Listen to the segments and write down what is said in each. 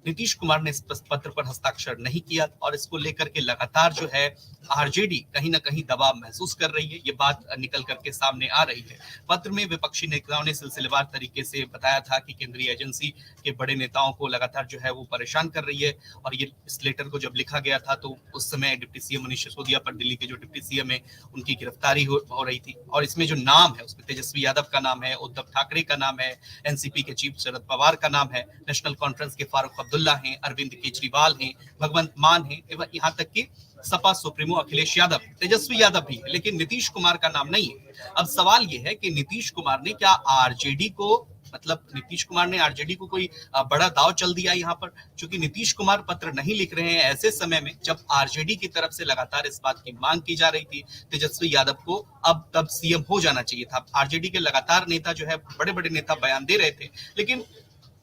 नीतीश कुमार ने इस पत्र पर हस्ताक्षर नहीं किया और इसको लेकर के लगातार जो है आरजेडी कहीं ना कहीं दबाव महसूस कर रही है। ये बात निकल करके सामने आ रही है। पत्र में विपक्षी नेताओं ने सिलसिलेवार तरीके से बताया था कि केंद्रीय एजेंसी के बड़े नेताओं को लगातार जो है वो परेशान कर रही है। और ये इस लेटर को जब लिखा गया था तो उस समय डिप्टी सीएम मनीष सिसोदिया पर दिल्ली के जो डिप्टी सीएम है उनकी गिरफ्तारी हो रही थी। और इसमें जो नाम है उसमें तेजस्वी यादव का नाम है, उद्धव ठाकरे का नाम है, एनसीपी के चीफ शरद पवार का नाम है, नेशनल कॉन्फ्रेंस के फारूक अब्दुल्ला हैं, अरविंद केजरीवाल हैं, भगवंत मान हैं, एवं यहाँ तक कि सपा सुप्रीमो अखिलेश यादव, तेजस्वी यादव भी है, लेकिन नीतीश कुमार का नाम नहीं है। अब सवाल यह है कि नीतीश कुमार ने क्या आरजेडी को नीतीश कुमार ने आरजेडी को कोई बड़ा दाव चल दिया यहाँ पर? क्योंकि नीतीश कुमार पत्र नहीं लिख रहे हैं ऐसे समय में जब आरजेडी की तरफ से लगातार इस बात की मांग की जा रही थी तेजस्वी यादव को अब तब सीएम हो जाना चाहिए था। आरजेडी के लगातार नेता जो है बड़े बड़े नेता बयान दे रहे थे, लेकिन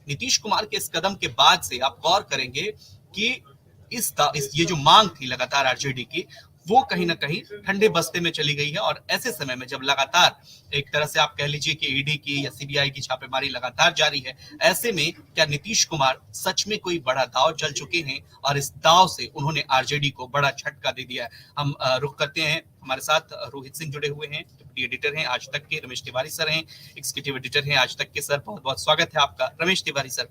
नीतीश कुमार के इस कदम के बाद से आप गौर करेंगे कि ये जो मांग थी लगातार आरजेडी की वो कहीं ना कहीं ठंडे बस्ते में चली गई है। और ऐसे समय में जब लगातार एक तरह से आप कह लीजिए कि ईडी की या सीबीआई की छापेमारी लगातार जारी है, ऐसे में क्या नीतीश कुमार सच में कोई बड़ा दांव चल चुके हैं और इस दांव से उन्होंने आरजेडी को बड़ा झटका दे दिया है? हम रुख करते हैं, हमारे साथ रोहित सिंह जुड़े हुए हैं, डिप्टी एडिटर हैं आज तक के, रमेश तिवारी सर हैं, एग्जीक्यूटिव एडिटर हैं आज तक के। सर बहुत बहुत स्वागत है आपका। रमेश तिवारी सर,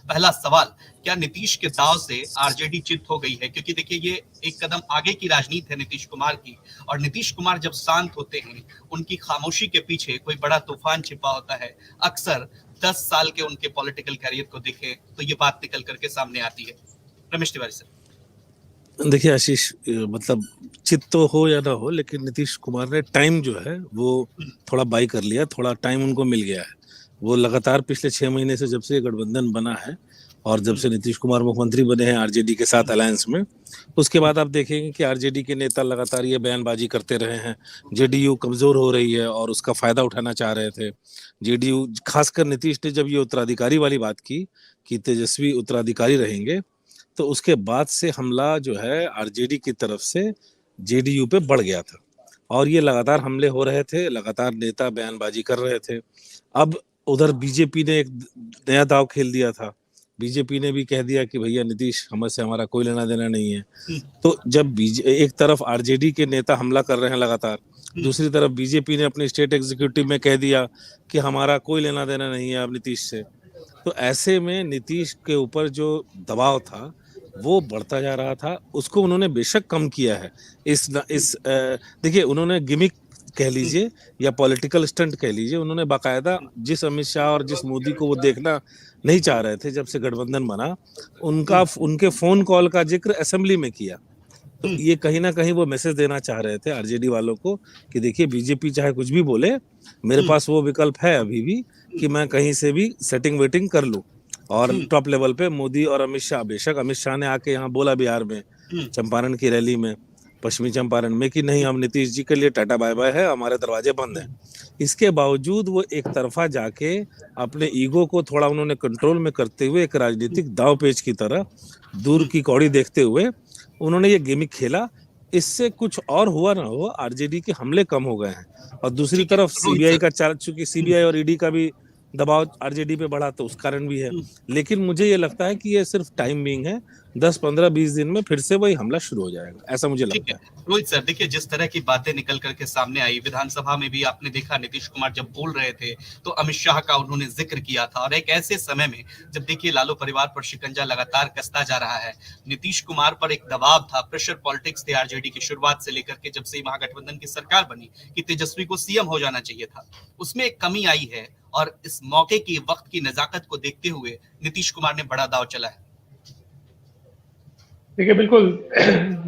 पहला सवाल, क्या नीतीश के दाव से आरजेडी चित हो गई है? क्योंकि देखिए ये एक कदम आगे की राजनीति है नीतीश कुमार की, और नीतीश कुमार जब शांत होते हैं उनकी खामोशी के पीछे कोई बड़ा तूफान छिपा होता है। अक्सर 10 साल के उनके पॉलिटिकल कैरियर को देखें तो ये बात निकल करके सामने आती है। रमेश तिवारी सर। देखिए आशीष, मतलब चित तो हो या ना हो, लेकिन नीतीश कुमार ने टाइम जो है वो थोड़ा बाई कर लिया, थोड़ा टाइम उनको मिल गया है। वो लगातार पिछले 6 महीने से जब से गठबंधन बना है और जब से नीतीश कुमार मुख्यमंत्री बने हैं आरजेडी के साथ अलायंस में, उसके बाद आप देखेंगे कि आरजेडी के नेता लगातार ये बयानबाजी करते रहे हैं जेडीयू कमजोर हो रही है और उसका फायदा उठाना चाह रहे थे जेडीयू। खासकर नीतीश ने जब ये उत्तराधिकारी वाली बात की कि तेजस्वी उत्तराधिकारी रहेंगे, तो उसके बाद से हमला जो है आरजेडी की तरफ से जेडीयू पे बढ़ गया था और ये लगातार हमले हो रहे थे, लगातार नेता बयानबाजी कर रहे थे। अब उधर बीजेपी ने एक नया दाव खेल दिया था, बीजेपी ने भी कह दिया कि भैया नीतीश हमसे हमारा कोई लेना देना नहीं है। तो जब एक तरफ आरजेडी के नेता हमला कर रहे हैं लगातार, दूसरी तरफ बीजेपी ने अपने स्टेट एग्जीक्यूटिव में कह दिया कि हमारा कोई लेना देना नहीं है अब नीतीश से, तो ऐसे में नीतीश के ऊपर जो दबाव था वो बढ़ता जा रहा था। उसको उन्होंने बेशक कम किया है। देखिए, उन्होंने गिमिक कह लीजिए या पॉलिटिकल स्टंट कह लीजिए, उन्होंने बाकायदा जिस अमित शाह और जिस मोदी को वो देखना नहीं चाह रहे थे जब से गठबंधन बना, उनके फोन कॉल का जिक्र असेंबली में किया। तो ये कहीं ना कहीं वो मैसेज देना चाह रहे थे आरजेडी वालों को कि देखिए बीजेपी चाहे कुछ भी बोले, मेरे पास वो विकल्प है अभी भी कि मैं कहीं से भी सेटिंग वेटिंग कर लूं। और टॉप लेवल पे मोदी और अमित शाह, बेशक अमित शाह ने आके यहाँ बोला बिहार में चंपारण की रैली में, पश्चिमी चंपारण में, कि नहीं हम नीतीश जी के लिए टाटा बाय बाय है, हमारे दरवाजे बंद हैं। इसके बावजूद वो एक तरफा जाके अपने ईगो को थोड़ा उन्होंने कंट्रोल में करते हुए एक राजनीतिक दाव पेच की तरह दूर की कौड़ी देखते हुए उन्होंने ये गेमिक खेला। इससे कुछ और हुआ ना हो, आरजेडी के हमले कम हो गए हैं। और दूसरी तरफ सीबीआई का चूंकि सीबीआई और ईडी का भी दबाव आरजेडी पे बढ़ा तो उस कारण भी है। लेकिन मुझे ये लगता है कि ये सिर्फ टाइम बिंग है, 10, 15, 20 दिन में फिर से वही हमला शुरू हो जाएगा, ऐसा मुझे लगता है। रोहित सर, देखिए जिस तरह की बातें निकल करके सामने आई, विधानसभा में भी आपने देखा नीतीश कुमार जब बोल रहे थे तो अमित शाह का उन्होंने जिक्र किया था, और एक ऐसे समय में जब देखिए लालू परिवार पर शिकंजा लगातार कसता जा रहा है, नीतीश कुमार पर एक दबाव था, प्रेशर पॉलिटिक्स थे आरजेडी की शुरुआत से लेकर के जब से महागठबंधन की सरकार बनी कि तेजस्वी को सीएम हो जाना चाहिए था, उसमें एक कमी आई है। और इस मौके की, वक्त की नजाकत को देखते हुए नीतीश कुमार ने बड़ा दाव चला है। देखिए बिल्कुल,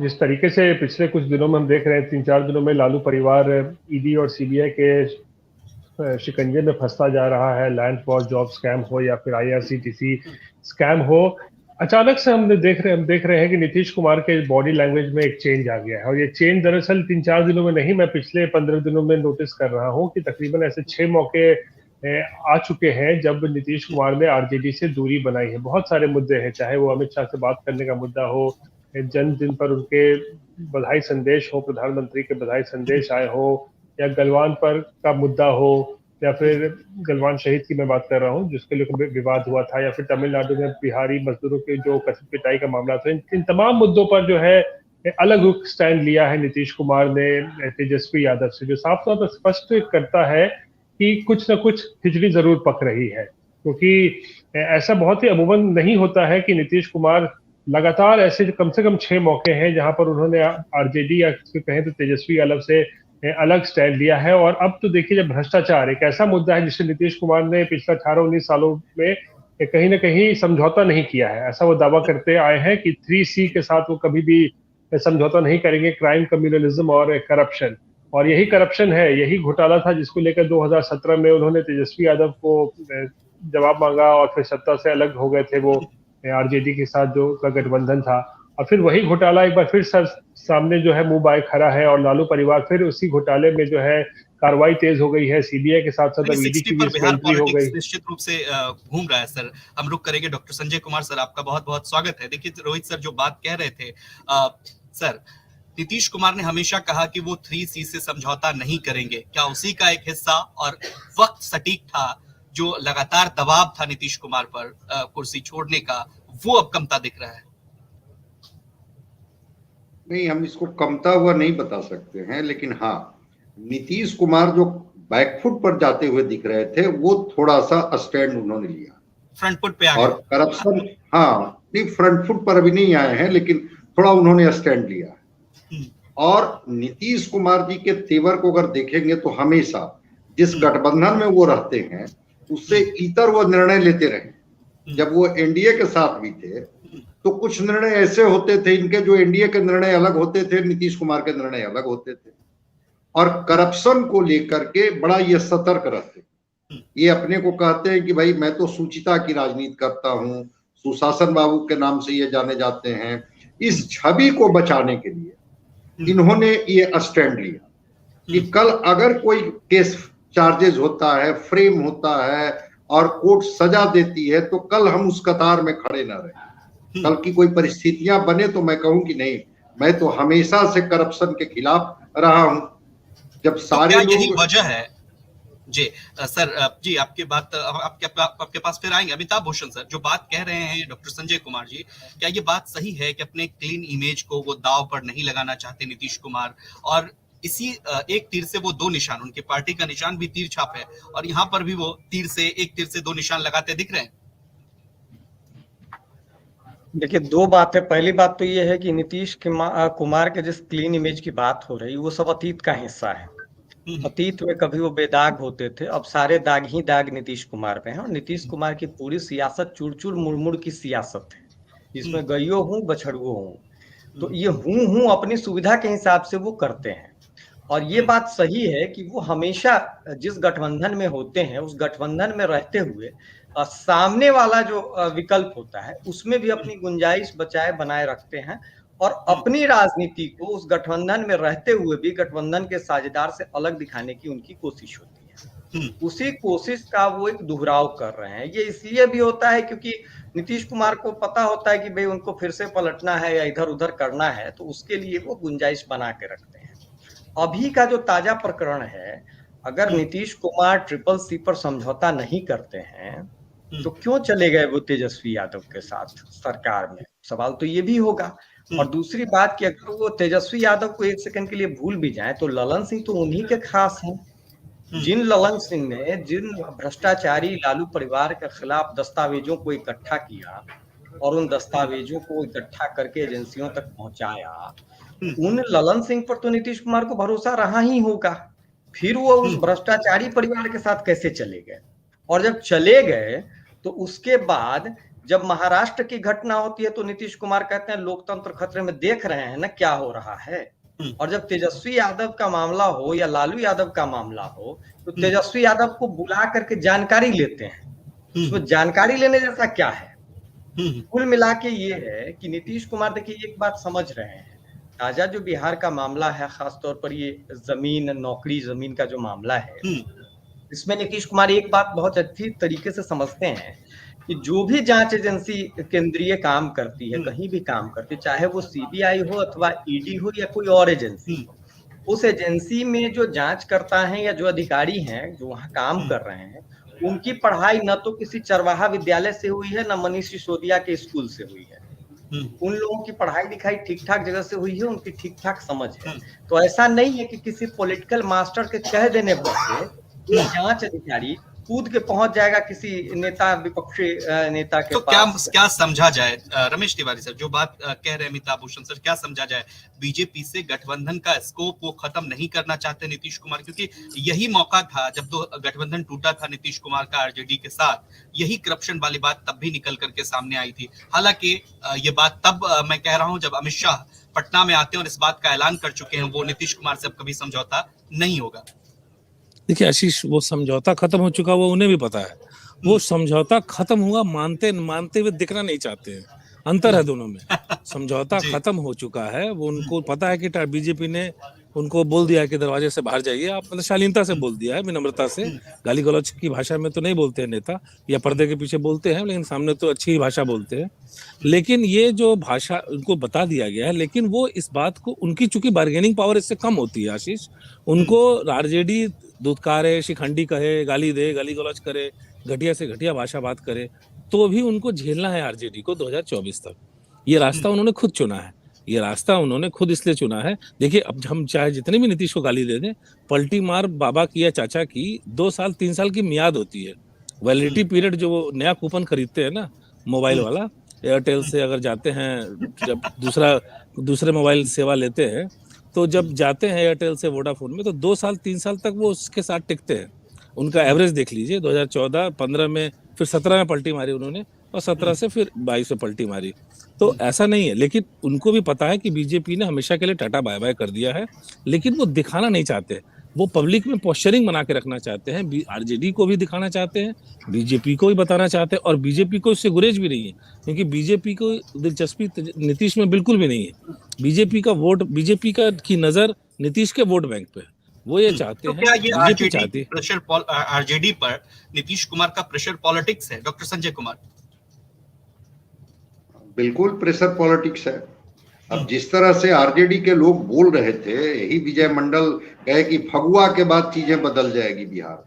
जिस तरीके से पिछले कुछ दिनों में हम देख रहे हैं, 3-4 दिनों में लालू परिवार ईडी और सीबीआई के शिकंजे में फंसता जा रहा है, लैंड फॉर जॉब स्कैम हो या फिर आईआरसीटीसी स्कैम हो, अचानक से हम देख रहे हैं कि नीतीश कुमार के बॉडी लैंग्वेज में एक चेंज आ गया है। और ये चेंज दरअसल 3-4 दिनों में नहीं, मैं पिछले 15 दिनों में नोटिस कर रहा हूँ कि तकरीबन ऐसे 6 मौके आ चुके हैं जब नीतीश कुमार ने आरजेडी से दूरी बनाई है। बहुत सारे मुद्दे हैं, चाहे वो अमित शाह से बात करने का मुद्दा हो, जन्मदिन पर उनके बधाई संदेश हो, प्रधानमंत्री के बधाई संदेश आए हो, या गलवान पर का मुद्दा हो, या फिर गलवान शहीद की मैं बात कर रहा हूँ जिसके लिए विवाद हुआ था, या फिर तमिलनाडु में बिहारी मजदूरों के जो कथित पिटाई का मामला था, इन तमाम मुद्दों पर जो है अलग रुख स्टैंड लिया है नीतीश कुमार ने तेजस्वी यादव से, जो साफ तौर पर स्पष्ट करता है कि कुछ न कुछ खिचड़ी जरूर पक रही है। क्योंकि ऐसा बहुत ही अमूमन नहीं होता है कि नीतीश कुमार लगातार ऐसे कम से कम 6 मौके हैं जहां पर उन्होंने आरजेडी या कहें तो तेजस्वी यादव से अलग स्टैंड लिया है। और अब तो देखिए, जब भ्रष्टाचार एक ऐसा मुद्दा है जिससे नीतीश कुमार ने पिछले 18-19 सालों में कहीं ना कहीं समझौता नहीं किया है, ऐसा वो दावा करते आए हैं कि 3C के साथ वो कभी भी समझौता नहीं करेंगे, क्राइम, कम्युनलिज्म और करप्शन। और यही करप्शन है, यही घोटाला था जिसको लेकर 2017 में उन्होंने तेजस्वी यादव को जवाब मांगा और फिर सत्ता से अलग हो गए थे वो आरजेडी के साथ जो का गठबंधन था। और फिर वही घोटाला एक बार फिर सामने जो है मुंह बाए खड़ा है, और लालू परिवार फिर उसी घोटाले में जो है कार्रवाई तेज हो गई है, सीबीआई के साथ साथ ईडी की भी एंट्री हो गई। निश्चित रूप से घूम रहा है सर। हम रुक करेंगे डॉक्टर संजय कुमार सर, आपका बहुत बहुत स्वागत है। देखिए रोहित सर जो बात कह रहे थे, सर नीतीश कुमार ने हमेशा कहा कि वो 3C से समझौता नहीं करेंगे, क्या उसी का एक हिस्सा और वक्त सटीक था जो लगातार दबाव था नीतीश कुमार पर कुर्सी छोड़ने का, वो अब कमता दिख रहा है? नहीं, हम इसको कमता हुआ नहीं बता सकते हैं, लेकिन हाँ, नीतीश कुमार जो बैकफुट पर जाते हुए दिख रहे थे वो थोड़ा सा स्टैंड उन्होंने लिया, फ्रंट फुट पे आ गए। और करप्शन, हाँ नहीं, फ्रंट फुट पर अभी नहीं आए हैं, लेकिन थोड़ा उन्होंने स्टैंड लिया। और नीतीश कुमार जी के तेवर को अगर देखेंगे तो हमेशा जिस गठबंधन में वो रहते हैं उससे इतर वो निर्णय लेते रहे। जब वो एनडीए के साथ भी थे तो कुछ निर्णय ऐसे होते थे इनके जो एनडीए के निर्णय अलग होते थे, नीतीश कुमार के निर्णय अलग होते थे। और करप्शन को लेकर के बड़ा ये सतर्क रहते। ये अपने को कहते हैं कि भाई मैं तो सुचिता की राजनीति करता हूँ, सुशासन बाबू के नाम से ये जाने जाते हैं। इस छवि को बचाने के लिए इन्होंने ये स्टैंड लिया कि कल अगर कोई केस चार्जेस होता है, फ्रेम होता है और कोर्ट सजा देती है तो कल हम उस कतार में खड़े न रहे। कल की कोई परिस्थितियां बने तो मैं कहूं कि नहीं, मैं तो हमेशा से करप्शन के खिलाफ रहा हूं। जब सारे तो यही वजह है जी सर, जी आपके बात आपके पास फिर आएंगे। अमिताभ भूषण सर, जो बात कह रहे हैं डॉक्टर संजय कुमार जी, क्या ये बात सही है कि अपने क्लीन इमेज को वो दाव पर नहीं लगाना चाहते नीतीश कुमार, और इसी एक तीर से वो 2 निशान, उनकी पार्टी का निशान भी तीर छाप है, और यहाँ पर भी वो एक तीर से 2 निशान लगाते दिख रहे हैं? देखिए, 2 बात है। पहली बात तो ये है कि नीतीश कुमार के जिस क्लीन इमेज की बात हो रही है वो सब अतीत का हिस्सा है। अतीत में कभी वो बेदाग होते थे, अब सारे दाग ही दाग नीतीश कुमार पे हैं। और नीतीश कुमार की पूरी सियासत चुड़-चुड़ मुड़-मुड़ की सियासत है, जिसमें गइयो हूँ बछड़ुओ हूँ। तो ये हूँ अपनी सुविधा के हिसाब से वो करते हैं। और ये बात सही है कि वो हमेशा जिस गठबंधन में होते हैं उस गठबंधन में रहते हुए सामने वाला जो विकल्प होता है उसमें भी अपनी गुंजाइश बनाए रखते हैं, और अपनी राजनीति को उस गठबंधन में रहते हुए भी गठबंधन के साझेदार से अलग दिखाने की उनकी कोशिश होती है। उसी कोशिश का वो एक दोहराव कर रहे हैं। ये इसलिए भी होता है क्योंकि नीतीश कुमार को पता होता है कि भाई उनको फिर से पलटना है या इधर उधर करना है, तो उसके लिए वो गुंजाइश बना के रखते हैं। अभी का जो ताजा प्रकरण है, अगर नीतीश कुमार CCC पर समझौता नहीं करते हैं तो क्यों चले गए वो तेजस्वी यादव के साथ सरकार में? सवाल तो ये भी होगा। और दूसरी बात कि अगर वो तेजस्वी यादव को 1 सेकंड के लिए भूल भी जाए तो ललन सिंह तो उन्हीं के खास हैं। जिन ललन सिंह ने जिन भ्रष्टाचारी लालू परिवार के खिलाफ दस्तावेजों को इकट्ठा किया और उन दस्तावेजों को इकट्ठा करके एजेंसियों तक पहुंचाया, उन ललन सिंह पर तो नीतीश कुमार को भरोसा रहा ही होगा। फिर वो उस भ्रष्टाचारी परिवार के साथ कैसे चले गए? और जब चले गए तो उसके बाद जब महाराष्ट्र की घटना होती है तो नीतीश कुमार कहते हैं लोकतंत्र खतरे में, देख रहे हैं ना क्या हो रहा है। और जब तेजस्वी यादव का मामला हो या लालू यादव का मामला हो तो तेजस्वी यादव को बुला करके जानकारी लेते हैं। उसमें जानकारी लेने जैसा क्या है? कुल मिला के ये है कि नीतीश कुमार देखिए एक बात समझ रहे हैं, ताजा जो बिहार का मामला है, खासतौर पर ये जमीन नौकरी जमीन का जो मामला है, इसमें नीतीश कुमार एक बात बहुत अच्छी तरीके से समझते हैं कि जो भी जांच एजेंसी केंद्रीय काम करती है, कहीं भी काम करती है, चाहे वो सीबीआई हो अथवा ईडी हो या कोई और एजेंसी हो, उस एजेंसी में जो जांच करता है या जो अधिकारी हैं जो वहाँ काम कर रहे हैं, उनकी पढ़ाई न तो किसी चरवाहा विद्यालय से हुई है, न मनीष सिसोदिया के स्कूल से हुई है। उन लोगों की पढ़ाई लिखाई ठीक ठाक जगह से हुई है, उनकी ठीक ठाक समझ है। तो ऐसा नहीं है कि किसी पॉलिटिकल मास्टर के कह देने पर से जांच अधिकारी कूद के पहुंच जाएगा किसी नेता, विपक्षी नेता के तो पास। क्या समझा जाए रमेश तिवारी सर, जो बात कह रहे हैं अमिताभ भूषण सर, क्या समझा जाए? बीजेपी से गठबंधन का स्कोप वो खत्म नहीं करना चाहते नीतीश कुमार, क्योंकि यही मौका था जब तो गठबंधन टूटा था नीतीश कुमार का आरजेडी के साथ, यही करप्शन वाली बात तब भी निकल करके सामने आई थी। हालांकि ये बात तब मैं कह रहा हूं जब अमित शाह पटना में आते हैं और इस बात का ऐलान कर चुके हैं वो नीतीश कुमार से अब कभी समझौता नहीं होगा। देखिए आशीष, वो समझौता खत्म हो चुका, वो उन्हें भी पता है। वो समझौता खत्म हुआ मानते हुए दिखना नहीं चाहते हैं, अंतर है दोनों में। समझौता खत्म हो चुका है, वो उनको पता है कि बीजेपी ने उनको बोल दिया है कि दरवाजे से बाहर जाइए। आप मतलब शालीनता से बोल दिया है, विनम्रता से, गाली गलौज की भाषा में तो नहीं बोलते हैं नेता, या पर्दे के पीछे बोलते हैं, लेकिन सामने तो अच्छी ही भाषा बोलते हैं। लेकिन ये जो भाषा उनको बता दिया गया है, लेकिन वो इस बात को, उनकी चूंकि बार्गेनिंग पावर इससे कम होती है आशीष, उनको आरजेडी दुत्कारे, शिखंडी कहे, गाली दे, गाली गलौज करे, घटिया से घटिया भाषा बात करे, तो भी उनको झेलना है आरजेडी को 2024 तक। ये रास्ता उन्होंने खुद चुना है, ये रास्ता उन्होंने खुद इसलिए चुना है। देखिए, अब हम चाहे जितने भी नीतीश को गाली दे दें, पलटी मार बाबा की या चाचा की 2 साल 3 साल की मियाद होती है, वैलिडिटी पीरियड। जो वो नया कूपन खरीदते हैं ना मोबाइल वाला, एयरटेल से अगर जाते हैं, जब दूसरे मोबाइल सेवा लेते हैं, तो जब जाते हैं एयरटेल से वोडाफोन में, तो 2 साल 3 साल तक वो उसके साथ टिकते हैं। उनका एवरेज देख लीजिए, 2014-15 में, फिर 17 में पलटी मारी उन्होंने, और 17 से फिर 22 में पलटी मारी। तो ऐसा नहीं है, लेकिन उनको भी पता है कि बीजेपी ने हमेशा के लिए टाटा बाय बाय कर दिया है, लेकिन वो दिखाना नहीं चाहते। वो पब्लिक में पोस्चरिंग बना के रखना चाहते हैं, आरजेडी को भी दिखाना चाहते हैं, बीजेपी को भी बताना चाहते हैं, और बीजेपी को इससे गुरेज भी नहीं है, क्योंकि बीजेपी को दिलचस्पी नीतीश में बिल्कुल भी नहीं है। बीजेपी का की नजर नीतीश के वोट बैंक पे, वो ये चाहते तो हैं। क्या ये बीजेपी चाहती है आरजेडी पर नीतीश कुमार का प्रेशर पॉलिटिक्स है? डॉक्टर संजय कुमार। बिल्कुल प्रेशर पॉलिटिक्स है। अब जिस तरह से आरजेडी के लोग बोल रहे थे, यही विजय मंडल कहे कि फगुआ के बाद चीजें बदल जाएगी बिहार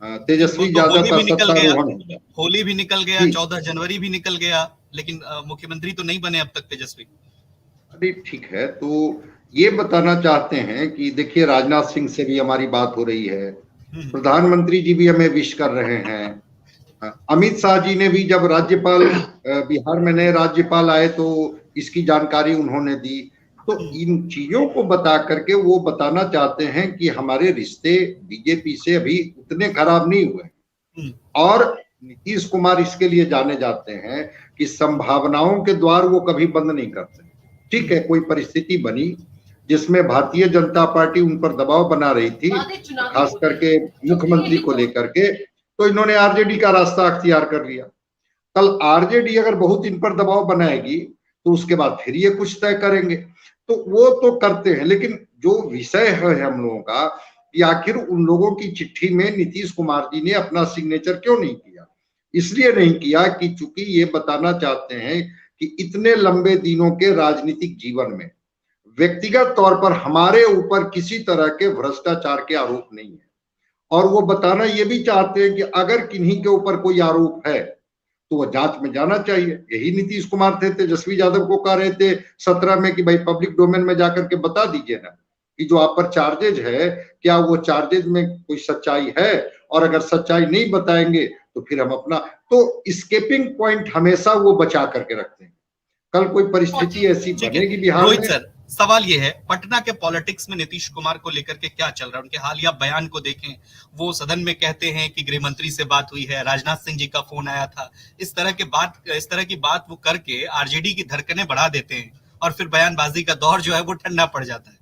में, तेजस्वी यादव का सत्तारोहण, होली भी निकल गया, 14 जनवरी भी निकल गया, लेकिन मुख्यमंत्री तो नहीं बने अब तक तेजस्वी। अरे ठीक है, तो ये बताना चाहते हैं कि देखिए, राजनाथ सिंह से भी हमारी बात हो रही है, प्रधानमंत्री जी भी हमें विश कर रहे हैं, अमित शाह जी ने भी, जब राज्यपाल बिहार में नए राज्यपाल आए तो इसकी जानकारी उन्होंने दी। तो इन चीजों को बता करके वो बताना चाहते हैं कि हमारे रिश्ते बीजेपी से अभी उतने खराब नहीं हुए, और नीतीश कुमार इसके लिए जाने जाते हैं कि संभावनाओं के द्वार वो कभी बंद नहीं करते। ठीक है, कोई परिस्थिति बनी जिसमें भारतीय जनता पार्टी उन पर दबाव बना रही थी, खास करके मुख्यमंत्री को लेकर के, तो इन्होंने आरजेडी का रास्ता अख्तियार कर लिया। कल आरजेडी अगर बहुत इन पर दबाव बनाएगी तो उसके बाद फिर ये कुछ तय करेंगे, तो वो तो करते हैं। लेकिन जो विषय है हम लोगों का कि आखिर उन लोगों की चिट्ठी में नीतीश कुमार जी ने अपना सिग्नेचर क्यों नहीं किया? इसलिए नहीं किया कि चूंकि ये बताना चाहते हैं कि इतने लंबे दिनों के राजनीतिक जीवन में व्यक्तिगत तौर पर हमारे ऊपर किसी तरह के भ्रष्टाचार के आरोप नहीं है, और वो बताना ये भी चाहते हैं कि अगर किन्हीं के ऊपर कोई आरोप है तो वो जांच में जाना चाहिए। यही नीतीश कुमार थे, तेजस्वी यादव को कह रहे थे 17 में कि भाई पब्लिक डोमेन में जाकर के बता दीजिए ना कि जो आप पर चार्जेज है, क्या वो चार्जेज में कोई सच्चाई है, और अगर सच्चाई नहीं बताएंगे तो फिर हम अपना, तो स्केपिंग पॉइंट हमेशा वो बचा करके रखते हैं। कल कोई परिस्थिति ऐसी बनेगी बिहार में। सर, सवाल ये है, पटना के पॉलिटिक्स में नीतीश कुमार को लेकर के क्या चल रहा है? उनके हालिया बयान को देखें, वो सदन में कहते हैं कि गृह मंत्री से बात हुई है, राजनाथ सिंह जी का फोन आया था, इस तरह की बात वो करके आरजेडी की धड़कनें बढ़ा देते हैं, और फिर बयानबाजी का दौर जो है वो ठंडा पड़ जाता है।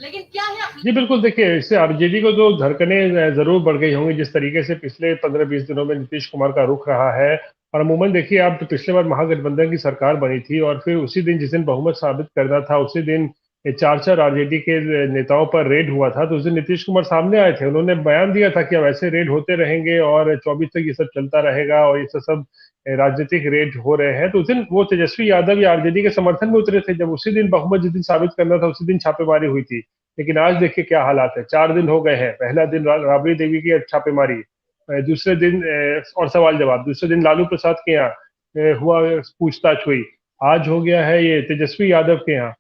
लेकिन क्या है जी, बिल्कुल। देखिए, इससे आरजेडी को तो धड़कनें जरूर बढ़ गई होंगी, जिस तरीके से पिछले 15-20 दिनों में नीतीश कुमार का रुख रहा है। और अमूमन देखिए, आप तो पिछले बार महागठबंधन की सरकार बनी थी, और फिर उसी दिन जिस दिन बहुमत साबित करना था, उसी दिन चार आरजेडी के नेताओं पर रेड हुआ था, तो उस दिन नीतीश कुमार सामने आए थे। उन्होंने बयान दिया था कि अब ऐसे रेड होते रहेंगे और 24 तक ये सब चलता रहेगा और ये सब राजनीतिक रेड हो रहे हैं। तो उस दिन वो तेजस्वी यादव या आरजेडी के समर्थन में उतरे थे। जब उसी दिन बहुमत जिस दिन साबित करना था उसी दिन छापेमारी हुई थी। लेकिन आज देखिए क्या हालात है, 4 दिन हो गए हैं। पहला दिन राबड़ी देवी की छापेमारी, दूसरे दिन और सवाल जवाब, दूसरे दिन लालू प्रसाद के यहाँ हुआ पूछताछ हुई, आज हो गया है ये तेजस्वी यादव के यहाँ।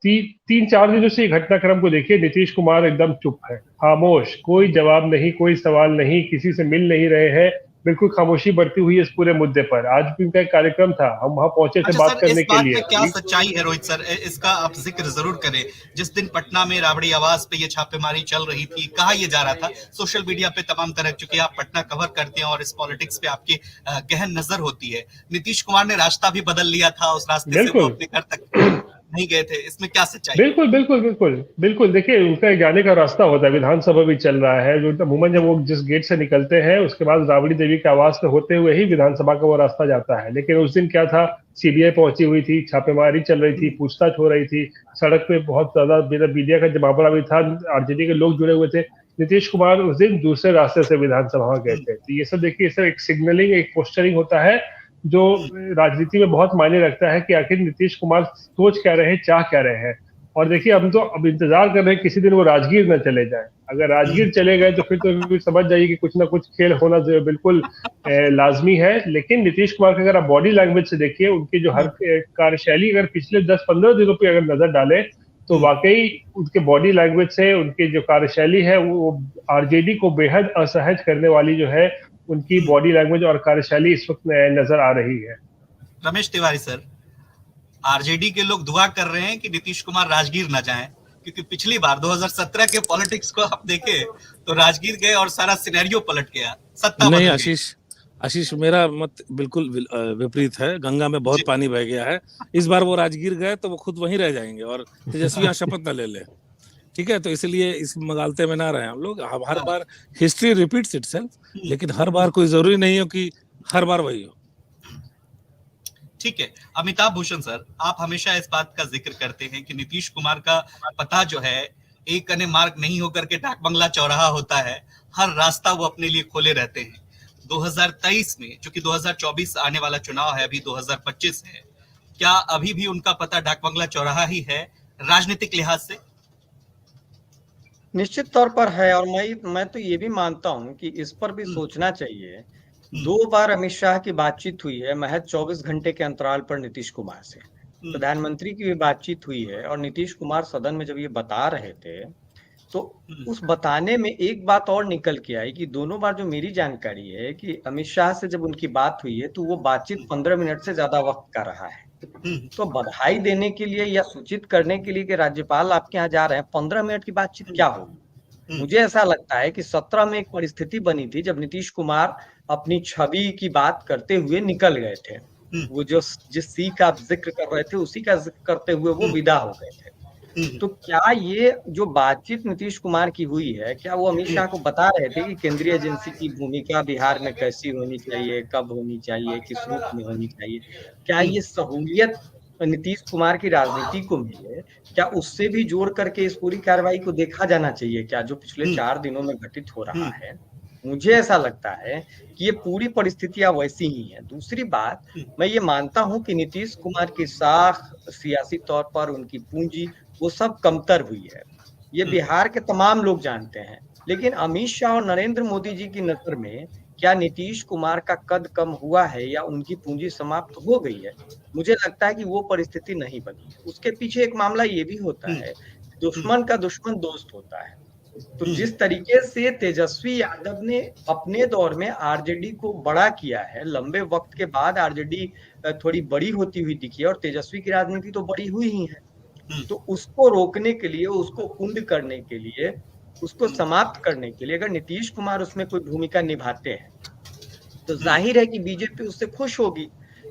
3-4 दिनों से ये घटनाक्रम को देखिए। नीतीश कुमार एकदम चुप है, खामोश, कोई जवाब नहीं, कोई सवाल नहीं, किसी से मिल नहीं रहे हैं, बिल्कुल खामोशी बढ़ती हुई है इस पूरे मुद्दे पर। आज भी उनका एक कार्यक्रम था, हम वहां पहुंचे थे बात करने के लिए। क्या सच्चाई है रोहित सर, इसका आप जिक्र जरूर करें। जिस दिन पटना में राबड़ी आवास पे ये छापेमारी चल रही थी, कहा यह जा रहा था, सोशल मीडिया पे तमाम तरह, चूंकि आप पटना कवर करते हैं और इस पॉलिटिक्स पे आपकी गहन नजर होती है, नीतीश कुमार ने रास्ता भी बदल लिया था, उस रास्ते से वो अपने घर तक नहीं गए थे, इसमें क्या सच्चाई? बिल्कुल बिल्कुल बिल्कुल बिल्कुल। देखिए उनका जाने का रास्ता होता है, विधानसभा भी चल रहा है, जो अमूमन जब वो जिस गेट से निकलते हैं उसके बाद राबड़ी देवी के आवास में होते हुए ही विधानसभा का वो रास्ता जाता है। लेकिन उस दिन क्या था, सीबीआई पहुंची हुई थी, छापेमारी चल रही थी, पूछताछ हो रही थी, सड़क पे बहुत ज्यादा मीडिया का जमावड़ा भी था, आरजेडी के लोग जुड़े हुए थे। नीतीश कुमार उस दिन दूसरे रास्ते से विधानसभा गए थे। तो ये सब देखिए, सब एक सिग्नलिंग, एक पोस्टरिंग होता है जो राजनीति में बहुत मायने रखता है कि आखिर नीतीश कुमार सोच क्या रहे हैं, चाह क्या रहे हैं। और देखिए हम तो अब इंतजार कर रहे हैं किसी दिन वो राजगीर न चले जाए। अगर राजगीर चले गए तो फिर तो समझ जाइए कि कुछ ना कुछ खेल होना जो बिल्कुल लाजमी है। लेकिन नीतीश कुमार का अगर आप बॉडी लैंग्वेज से देखिए, उनकी जो हर कार्यशैली अगर पिछले 10-15 दिनों पर अगर नजर डाले तो वाकई उनके बॉडी लैंग्वेज से उनकी जो कार्यशैली है वो आरजेडी को बेहद असहज करने वाली जो है उनकी बॉडी लैंग्वेज और कार्यशैली इस वक्त नजर आ रही है। रमेश तिवारी सर, आरजेडी के लोग दुआ कर रहे हैं कि नीतीश कुमार राजगीर न जाएं, क्योंकि पिछली बार 2017 के पॉलिटिक्स को आप देखें तो राजगीर गए और सारा सिनेरियो पलट गया, सत्ता नहीं। आशीष मेरा मत बिल्कुल विपरीत है। गंगा में बहुत पानी बह गया है, इस बार वो राजगीर गए तो वो खुद वहीं रह जाएंगे और तेजस्वी यहाँ शपथ न ले ले, ठीक है? तो इसलिए इस मगालते में ना रहे हम लोग। हर बार हिस्ट्री रिपीट्स इटसेल्फ, लेकिन हर बार कोई जरूरी नहीं हो कि हर बार वही हो। ठीक है, अमिताभ भूषण सर, आप हमेशा इस बात का जिक्र करते हैं कि नीतीश कुमार का पता जो है एक अने मार्ग नहीं होकर के डाक बंगला चौराहा होता है, हर रास्ता वो अपने लिए खोले रहते हैं। 2023 में, चूंकि 2024 आने वाला चुनाव है, अभी 2025 है, क्या अभी भी उनका पता डाक बंगला चौराहा ही है राजनीतिक लिहाज से? निश्चित तौर पर है। और मैं तो ये भी मानता हूं कि इस पर भी सोचना चाहिए। 2 बार अमित शाह की बातचीत हुई है महज 24 घंटे के अंतराल पर नीतीश कुमार से। प्रधानमंत्री की भी बातचीत हुई है और नीतीश कुमार सदन में जब ये बता रहे थे तो उस बताने में एक बात और निकल के आई कि दोनों बार जो मेरी जानकारी है कि अमित शाह से जब उनकी बात हुई है तो वो बातचीत 15 मिनट से ज्यादा वक्त का रहा है। तो बधाई देने के लिए या सूचित करने के लिए कि राज्यपाल आपके यहाँ जा रहे हैं, 15 मिनट की बातचीत क्या होगी? मुझे ऐसा लगता है कि 17 में एक परिस्थिति बनी थी जब नीतीश कुमार अपनी छवि की बात करते हुए निकल गए थे। वो जो जिस सी का आप जिक्र कर रहे थे उसी का जिक्र करते हुए वो विदा हो गए थे। तो क्या ये जो बातचीत नीतीश कुमार की हुई है, क्या वो अमित शाह को बता रहे थे कि केंद्रीय एजेंसी की भूमिका बिहार में कैसी होनी चाहिए, कब होनी चाहिए, किस रूप में होनी चाहिए? क्या ये सहूलियत नीतीश कुमार की राजनीति को मिले, क्या उससे भी जोड़ करके इस पूरी कार्रवाई को देखा जाना चाहिए क्या, जो पिछले 4 दिनों में घटित हो रहा है? मुझे ऐसा लगता है कि ये पूरी परिस्थितियां वैसी ही हैं। दूसरी बात, मैं ये मानता हूं कि नीतीश कुमार की साख, सियासी तौर पर उनकी पूंजी, वो सब कमतर हुई है। ये बिहार के तमाम लोग जानते हैं। लेकिन अमित शाह और नरेंद्र मोदी जी की नजर में क्या नीतीश कुमार का कद कम हुआ है या उनकी पूंजी समाप्त हो गई है? मुझे लगता है कि वो परिस्थिति नहीं बनी। उसके पीछे एक मामला ये भी होता है, दुश्मन का दुश्मन दोस्त होता है। तो जिस तरीके से तेजस्वी यादव ने अपने दौर में आरजेडी को बड़ा किया है, लंबे वक्त के बाद आरजेडी थोड़ी बड़ी होती हुई दिखी है और तेजस्वी की राजनीति तो बड़ी हुई ही है। तो उसको रोकने के लिए, उसको कुंद करने के लिए, उसको समाप्त करने के लिए अगर नीतीश कुमार उसमें कोई भूमिका निभाते हैं तो जाहिर है कि बीजेपी उससे खुश होगी।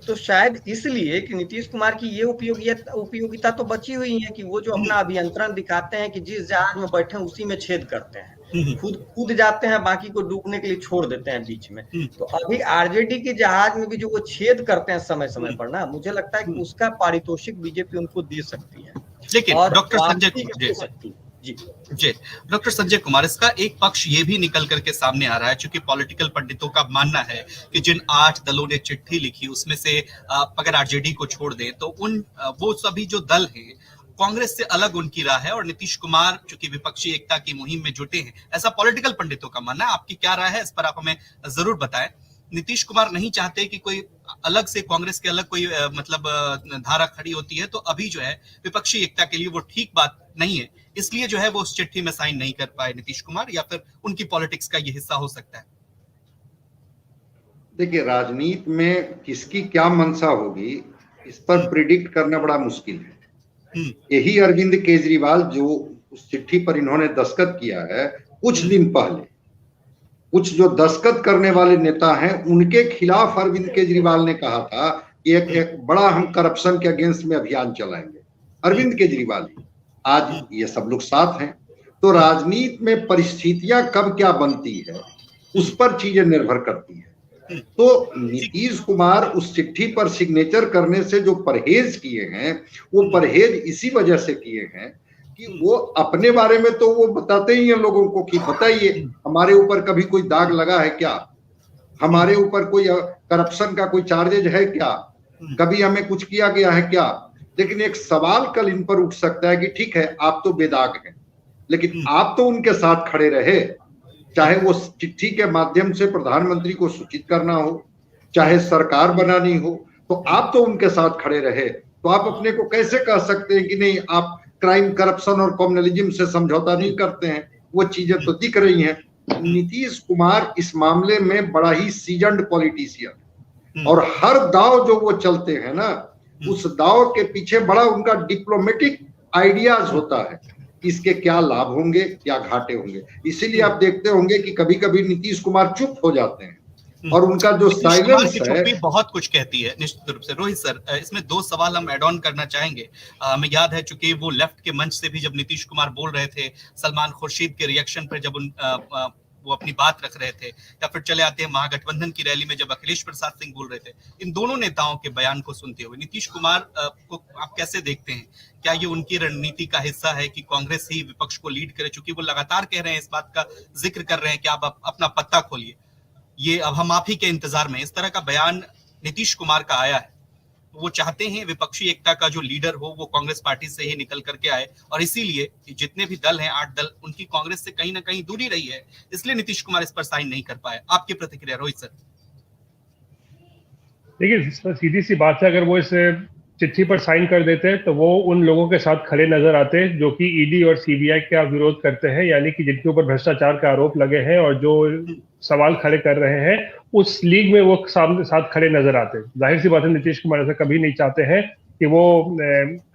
तो शायद इसलिए कि नीतीश कुमार की ये उपयोगिता तो बची हुई है कि वो जो अपना अभियंत्रण दिखाते हैं कि जिस जहाज में बैठे उसी में छेद करते हैं, खुद कूद जाते हैं, बाकी को डूबने के लिए छोड़ देते हैं बीच में। तो अभी आरजेडी के जहाज में भी जो वो छेद करते हैं समय समय पर ना, मुझे लगता है कि उसका पारितोषिक बीजेपी उनको दे सकती है। लेकिन और डॉक्टर संजय वापसी कुमार हो सकती है। जी जी डॉक्टर संजय कुमार, इसका एक पक्ष ये भी निकल करके सामने आ रहा है, क्योंकि पॉलिटिकल पंडितों का मानना है कि जिन 8 दलों ने चिट्ठी लिखी उसमें से अगर आरजेडी को छोड़ दें तो वो सभी जो दल हैं कांग्रेस से अलग उनकी राह है, और नीतीश कुमार चूंकि विपक्षी एकता की मुहिम में जुटे हैं, ऐसा पॉलिटिकल पंडितों का मानना है। आपकी क्या राय है इस पर, आप हमें जरूर बताएं। नीतीश कुमार नहीं चाहते कि कोई अलग से कांग्रेस के अलग कोई धारा खड़ी होती है, तो अभी जो है विपक्षी एकता के लिए वो ठीक बात नहीं है, इसलिए जो है वो उस चिट्ठी में साइन नहीं कर पाए नीतीश कुमार, या फिर उनकी पॉलिटिक्स का ये हिस्सा हो सकता है? देखिए, राजनीति में किसकी क्या मंशा होगी इस पर प्रिडिक्ट करना बड़ा मुश्किल है। यही अरविंद केजरीवाल जो उस चिट्ठी पर इन्होंने दस्तखत किया है, कुछ दिन पहले कुछ जो दस्तखत करने वाले नेता हैं उनके खिलाफ अरविंद केजरीवाल ने कहा था कि एक बड़ा हम करप्शन के अगेंस्ट में अभियान चलाएंगे। अरविंद केजरीवाल, आज ये सब लोग साथ हैं। तो राजनीति में परिस्थितियां कब क्या बनती है उस पर चीजें निर्भर करती है। तो नीतीश कुमार उस चिट्ठी पर सिग्नेचर करने से जो परहेज किए हैं, वो परहेज इसी वजह से किए हैं कि वो अपने बारे में तो वो बताते ही हैं लोगों को कि बताइए हमारे ऊपर कभी कोई दाग लगा है क्या, हमारे ऊपर कोई करप्शन का कोई चार्जेज है क्या, कभी हमें कुछ किया गया है क्या। लेकिन एक सवाल कल इन पर उठ सकता है कि ठीक है आप तो बेदाग हैं, लेकिन आप तो उनके साथ खड़े रहे, चाहे वो चिट्ठी के माध्यम से प्रधानमंत्री को सूचित करना हो, चाहे सरकार बनानी हो, तो आप तो उनके साथ खड़े रहे। तो आप अपने को कैसे कह सकते हैं कि नहीं आप क्राइम, करप्शन और कम्युनलिज्म से समझौता नहीं करते हैं? वो चीजें तो दिख रही हैं। नीतीश कुमार इस मामले में बड़ा ही सीजन्ड पॉलिटिशियन, और हर दाव जो वो चलते हैं ना, उस दाव के पीछे बड़ा उनका डिप्लोमेटिक आइडियाज होता है, इसके क्या लाभ होंगे क्या घाटे होंगे। इसीलिए आप देखते होंगे कि कभी कभी नीतीश कुमार चुप हो जाते हैं, और उनका जो साइलेंस है बहुत कुछ कहती है निश्चित रूप से। रोहित सर, इसमें 2 सवाल हम ऐड ऑन करना चाहेंगे। हमें याद है चूंकि वो लेफ्ट के मंच से भी जब नीतीश कुमार बोल रहे थे, सलमान खुर्शीद के रिएक्शन पर जब वो अपनी बात रख रहे थे, या फिर चले आते हैं महागठबंधन की रैली में जब अखिलेश प्रसाद सिंह बोल रहे थे, इन दोनों नेताओं के बयान को सुनते हुए नीतीश कुमार को आप कैसे देखते हैं? क्या ये उनकी रणनीति का हिस्सा है कि कांग्रेस ही विपक्ष को लीड करे? चूंकि वो लगातार कह रहे हैं, इस बात का जिक्र कर रहे हैं कि आप अपना पत्ता खोलिए, ये अब हम आप ही के इंतजार में, इस तरह का बयान नीतीश कुमार का आया है। वो चाहते हैं विपक्षी एकता का जो लीडर हो वो कांग्रेस पार्टी से ही निकल करके आए, और इसीलिए जितने भी दल हैं 8 दल, उनकी कांग्रेस से कहीं ना कहीं दूरी रही है, इसलिए नीतीश कुमार इस पर साइन नहीं कर पाए। आपकी प्रतिक्रिया रोहित सर? देखिए, सीधी सी बात है, अगर वो इस चिट्ठी पर साइन कर देते हैं तो वो उन लोगों के साथ खड़े नजर आते हैं जो कि ईडी और सीबीआई का विरोध करते हैं, यानी कि जिनके ऊपर भ्रष्टाचार का आरोप लगे हैं और जो सवाल खड़े कर रहे हैं, उस लीग में वो साथ खड़े नजर आते हैं। जाहिर सी बात है, नीतीश कुमार ऐसा कभी नहीं चाहते हैं कि वो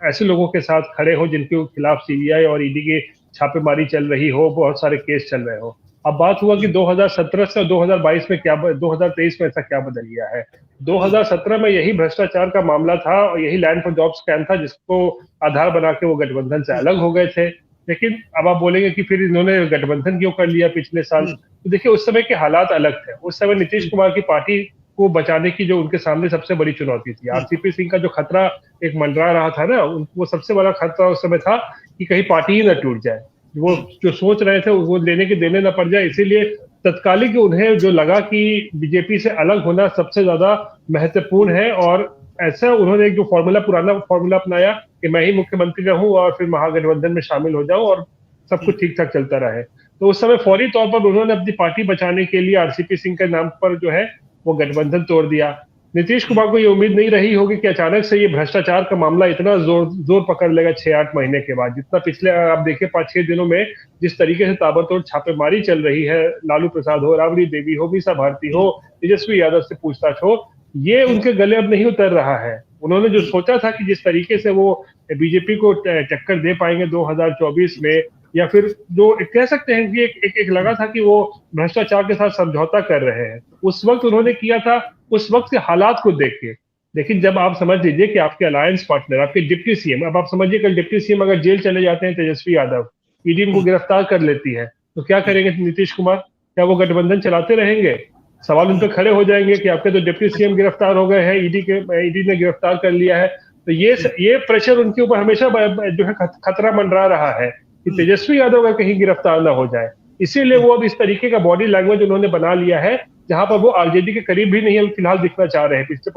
ऐसे लोगों के साथ खड़े हो जिनके खिलाफ सीबीआई और ईडी की छापेमारी चल रही हो, बहुत सारे केस चल रहे हो। अब बात हुआ कि 2017 से 2022 में 2023 में ऐसा क्या बदल गया है। 2017 में यही भ्रष्टाचार का मामला था और यही लैंड फॉर जॉब स्कैम था जिसको आधार बना के वो गठबंधन से अलग हो गए थे। लेकिन अब आप बोलेंगे कि फिर इन्होंने गठबंधन क्यों कर लिया पिछले साल? तो देखिए, उस समय के हालात अलग थे। उस समय नीतीश कुमार की पार्टी को बचाने की जो उनके सामने सबसे बड़ी चुनौती थी, आरसीपी सिंह का जो खतरा एक मंडरा रहा था ना, वो सबसे बड़ा खतरा उस समय था कि कहीं पार्टी ही न टूट जाए। वो जो सोच रहे थे वो लेने के देने न पड़ जाए, इसीलिए तत्कालिक उन्हें जो लगा कि बीजेपी से अलग होना सबसे ज्यादा महत्वपूर्ण है, और ऐसा उन्होंने एक जो पुराना फॉर्मूला अपनाया कि मैं ही मुख्यमंत्री रहूं और फिर महागठबंधन में शामिल हो जाऊं और सब कुछ ठीक ठाक चलता रहे। तो उस समय फौरी तौर पर उन्होंने अपनी पार्टी बचाने के लिए आरसीपी सिंह के नाम पर जो है वो गठबंधन तोड़ दिया। नीतीश कुमार को ये उम्मीद नहीं रही होगी कि अचानक से ये भ्रष्टाचार का मामला इतना जोर पकड़ लेगा 6-8 महीने के बाद। जितना पिछले आप देखिए 5-6 दिनों में जिस तरीके से ताबड़तोड़ छापेमारी चल रही है, लालू प्रसाद हो, राबड़ी देवी हो, मीसा भारती हो, तेजस्वी यादव से पूछताछ हो, ये उनके गले अब नहीं उतर रहा है। उन्होंने जो सोचा था कि जिस तरीके से वो बीजेपी को टक्कर दे पाएंगे 2024 में, या फिर जो कह सकते हैं कि एक लगा था कि वो भ्रष्टाचार के साथ समझौता कर रहे हैं, उस वक्त उन्होंने किया था उस वक्त के हालात को देख के। लेकिन जब आप समझ लीजिए कि आपके अलायंस पार्टनर, आपके डिप्टी सीएम, अब आप समझिए कल डिप्टी सीएम अगर जेल चले जाते हैं तेजस्वी यादव, ईडी उनको गिरफ्तार कर लेती है, तो क्या करेंगे नीतीश कुमार? क्या वो गठबंधन चलाते रहेंगे? सवाल उन पर खड़े हो जाएंगे कि आपके तो डिप्टी सीएम गिरफ्तार हो गए हैं, ईडी ने गिरफ्तार कर लिया है, तो ये प्रेशर उनके ऊपर हमेशा जो है खतरा मंडरा रहा है कि तेजस्वी यादव अगर कहीं गिरफ्तार ना हो जाए, इसीलिए वो अब इस तरीके का बॉडी लैंग्वेज उन्होंने बना लिया है जहां पर वो आरजेडी के करीब भी नहीं फिलहाल दिखना चाह रहे हैं। पिछले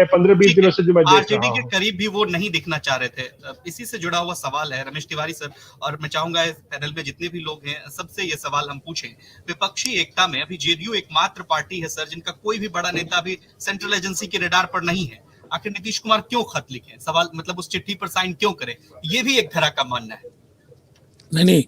15-20 दिनों से जो मैं देख आरजेडी रहा के हूं, करीब भी वो नहीं दिखना चाह रहे थे। इसी से जुड़ा हुआ सवाल है रमेश तिवारी सर, और मैं चाहूंगा इस पैनल में जितने भी लोग हैं सबसे ये सवाल हम पूछें। विपक्षी एकता में अभी जेडीयू एकमात्र पार्टी है सर जिनका कोई भी बड़ा नेता अभी सेंट्रल एजेंसी के रडार पर नहीं है। आखिर नीतीश कुमार क्यों खत लिखे, सवाल मतलब उस चिट्ठी पर साइन क्यों करे, ये भी एक धड़ा का मानना है। नहीं,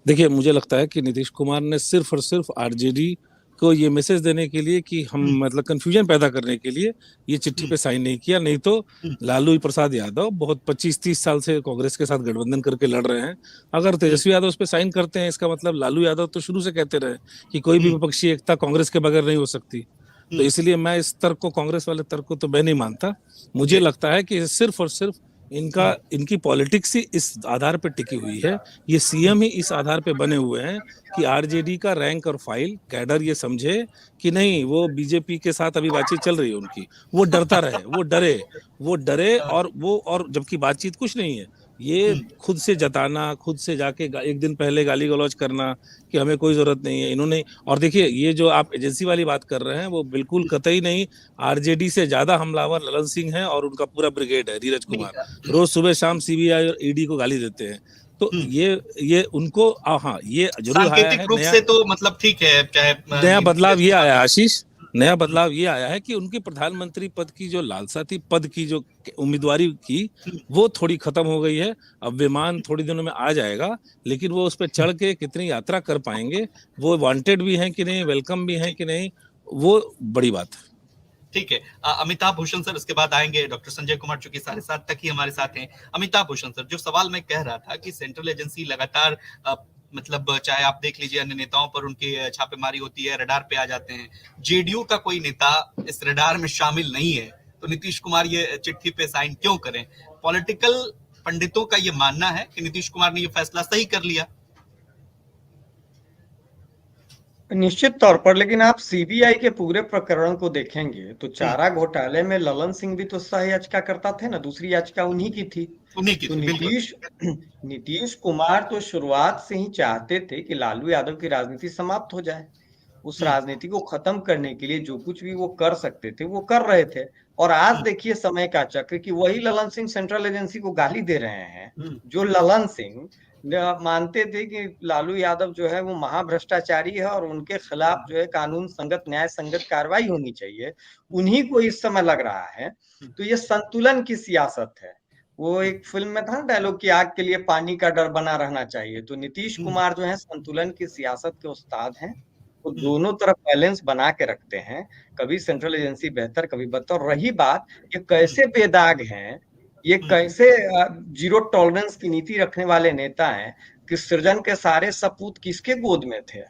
देखिए मुझे लगता है कि नीतीश कुमार ने सिर्फ और सिर्फ आरजेडी को ये मैसेज देने के लिए कि हम मतलब कंफ्यूजन पैदा करने के लिए ये चिट्ठी पे साइन नहीं किया। नहीं तो लालू प्रसाद यादव बहुत 25-30 साल से कांग्रेस के साथ गठबंधन करके लड़ रहे हैं। अगर तेजस्वी यादव उस पे साइन करते हैं, इसका मतलब लालू यादव तो शुरू से कहते रहे कि कोई भी विपक्षी एकता कांग्रेस के बगैर नहीं हो सकती। तो इसलिए मैं इस तर्क को, कांग्रेस वाले तर्क को तो मैं नहीं मानता। मुझे लगता है कि सिर्फ और सिर्फ इनकी पॉलिटिक्स ही इस आधार पर टिकी हुई है, ये सीएम ही इस आधार पे बने हुए हैं कि आरजेडी का रैंक और फाइल कैडर ये समझे कि नहीं, वो बीजेपी के साथ अभी बातचीत चल रही है उनकी, वो डरता रहे, वो डरे और जबकि बातचीत कुछ नहीं है, ये खुद से जताना, खुद से जाके एक दिन पहले गाली गलौज करना कि हमें कोई जरूरत नहीं है इन्होंने। और देखिए ये जो आप एजेंसी वाली बात कर रहे हैं वो बिल्कुल कतई नहीं, आरजेडी से ज्यादा हमलावर ललन सिंह है और उनका पूरा ब्रिगेड है, नीरज कुमार, रोज सुबह शाम सीबीआई और ईडी को गाली देते हैं। तो ये उनको हाँ ये जरूर आया है रूप से, तो मतलब ठीक है, चाहे नया बदलाव ये आया आशीष, नया बदलाव ये आया है कि उनकी प्रधानमंत्री पद की जो लालसा थी, पद की जो उम्मीदवारी की, वो थोड़ी खत्म हो गई है। अब विमान थोड़ी दिनों में आ जाएगा, लेकिन वो उस पर चढ़ के कितनी यात्रा कर पाएंगे, वो वांटेड भी हैं कि नहीं, वेलकम भी हैं कि नहीं, वो बड़ी बात है। ठीक है, अमिताभ भूषण सर उसके बाद आएंगे। डॉक्टर संजय कुमार चूंकि 7:30 तक ही हमारे साथ हैं। अमिताभ भूषण सर, जो सवाल मैं कह रहा था कि सेंट्रल एजेंसी लगातार मतलब चाहे आप देख लीजिए अन्य नेताओं पर उनकी छापेमारी होती है, रडार पे आ जाते हैं, जेडीयू का कोई नेता इस रडार में शामिल नहीं है, तो नीतीश कुमार ये चिट्ठी पे साइन क्यों करें? पॉलिटिकल पंडितों का ये मानना है कि नीतीश कुमार ने ये फैसला सही कर लिया। निश्चित तौर पर, लेकिन आप सीबीआई के पूरे प्रकरण को देखेंगे तो चारा घोटाले में ललन सिंह भी तो सह याचिका करता थे ना, दूसरी याचिका उन्हीं की थी। तो नीतीश कुमार तो शुरुआत से ही चाहते थे कि लालू यादव की राजनीति समाप्त हो जाए। उस राजनीति को खत्म करने के लिए जो कुछ भी वो कर सकते थे वो कर रहे थे। और आज देखिए समय का चक्र कि वही ललन सिंह सेंट्रल एजेंसी को गाली दे रहे हैं, जो ललन सिंह मानते थे कि लालू यादव जो है वो महाभ्रष्टाचारी है और उनके खिलाफ जो है कानून संगत, न्याय संगत कार्रवाई होनी चाहिए, उन्हीं को इस समय लग रहा है। तो ये संतुलन की सियासत है। वो एक फिल्म में था डायलॉग कि आग के लिए पानी का डर बना रहना चाहिए। तो नीतीश कुमार जो है संतुलन की सियासत के उस्ताद हैं, वो दोनों तरफ बैलेंस बना के रखते हैं, कभी सेंट्रल एजेंसी बेहतर कभी बदतर। रही बात ये कैसे बेदाग हैं, ये कैसे जीरो टॉलरेंस की नीति रखने वाले नेता हैं कि सृजन के सारे सपूत किसके गोद में थे?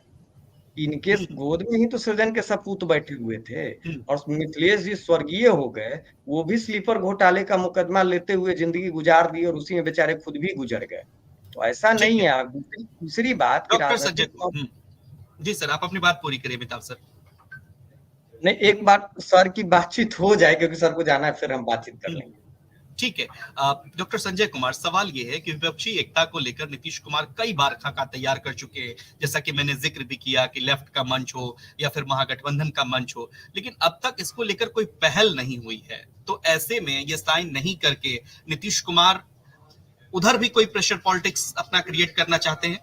इनके गोद में ही तो सृजन के सपूत बैठे हुए थे। और मिथिलेश जी स्वर्गीय हो गए, वो भी स्लीपर घोटाले का मुकदमा लेते हुए जिंदगी गुजार दी और उसी में बेचारे खुद भी गुजर गए। तो ऐसा नहीं है। दूसरी बात जी सर, आप अपनी बात पूरी करिए अमिताभ सर। नहीं, एक बात सर की बातचीत हो जाए क्योंकि सर को जाना है, फिर हम बातचीत कर लेंगे। ठीक है, डॉक्टर संजय कुमार, सवाल ये है कि विपक्षी एकता को लेकर नीतीश कुमार कई बार खाका तैयार कर चुके हैं, जैसा कि मैंने जिक्र भी किया कि लेफ्ट का मंच हो या फिर महागठबंधन का मंच हो, लेकिन अब तक इसको लेकर कोई पहल नहीं हुई है। तो ऐसे में ये साइन नहीं करके नीतीश कुमार उधर भी कोई प्रेशर पॉलिटिक्स अपना क्रिएट करना चाहते हैं?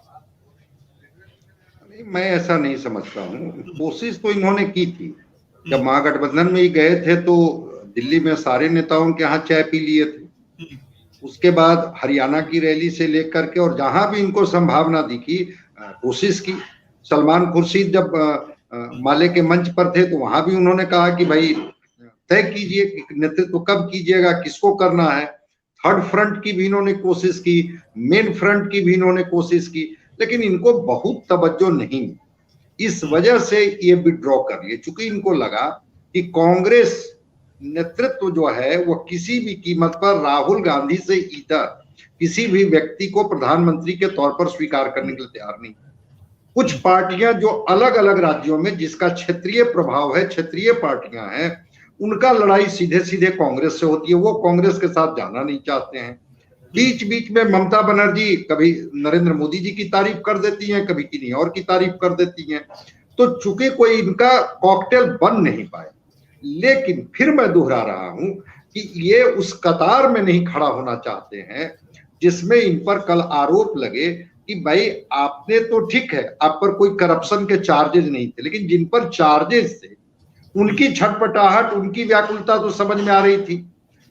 मैं ऐसा नहीं समझता हूँ। कोशिश तो इन्होंने की थी, जब महागठबंधन में ही गए थे तो दिल्ली में सारे नेताओं के यहाँ चाय पी लिए थे। उसके बाद हरियाणा की रैली से लेकर के और जहां भी इनको संभावना दिखी कोशिश की। सलमान खुर्शीद जब माले के मंच पर थे तो वहां भी उन्होंने कहा कि भाई तय कीजिए नेतृत्व कब कीजिएगा, किसको करना है। थर्ड फ्रंट की भी इन्होंने कोशिश की, मेन फ्रंट की भी इन्होंने कोशिश की, लेकिन इनको बहुत तवज्जो नहीं, इस वजह से ये विड्रॉ कर लिए। चूंकि इनको लगा कि कांग्रेस नेतृत्व जो है वो किसी भी कीमत पर राहुल गांधी से इतर किसी भी व्यक्ति को प्रधानमंत्री के तौर पर स्वीकार करने के लिए तैयार नहीं। कुछ पार्टियां जो अलग अलग राज्यों में जिसका क्षेत्रीय प्रभाव है, क्षेत्रीय पार्टियां हैं, उनका लड़ाई सीधे सीधे कांग्रेस से होती है, वो कांग्रेस के साथ जाना नहीं चाहते हैं। बीच बीच में ममता बनर्जी कभी नरेंद्र मोदी जी की तारीफ कर देती हैं, कभी किन्हीं और की तारीफ कर देती हैं, तो चूंकि कोई इनका कॉकटेल बन नहीं पाए। लेकिन फिर मैं दोहरा रहा हूं कि ये उस कतार में नहीं खड़ा होना चाहते हैं जिसमें इन पर कल आरोप लगे कि भाई आपने तो ठीक है, आप पर कोई करप्शन के चार्जेस नहीं थे, लेकिन जिन पर चार्जेस थे उनकी छटपटाहट, उनकी व्याकुलता तो समझ में आ रही थी,